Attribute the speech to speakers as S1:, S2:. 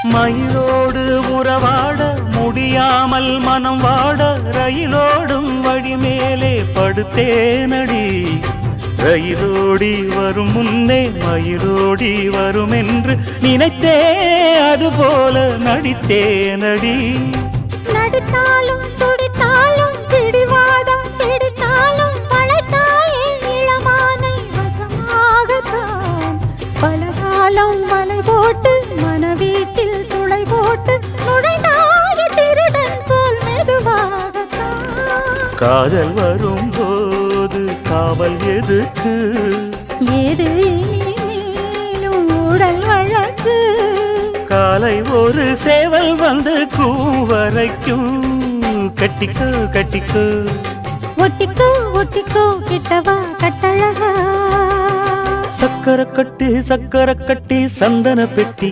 S1: மயிலோடு உறவாட முடியாமல் மனம் வாட ரயிலோடும் வழி மேலே படுத்தேனடி. ரயிலோடி வரும் முன்னே மயிலோடி வரும் என்று நினைத்தே அதுபோல நடித்தேனடி.
S2: நடித்தாலும் துடித்தாலும் பிடிவாதம் பிடித்தாலும் பழைத்தாயே இளமானை வசமாகத்தான். பலகாலம் வலை போட்டு மனவீட்டில் துளை போட்டு நுழைந்தாய திருடன் போல் மெதுவாகத்தான்.
S1: காதல் வரும்போது காவல் எதுக்கு?
S2: ஏது இனிமேலும் உடல் வழக்கு.
S1: காலை ஒரு சேவல் வந்து கூவரைக்கும். கட்டிக்கோ கட்டிக்கோ
S2: ஒட்டிக்கோ ஒட்டிக்கோ கிட்டவா கட்டழகா.
S1: சக்கரை கட்டி சந்தன பெட்டி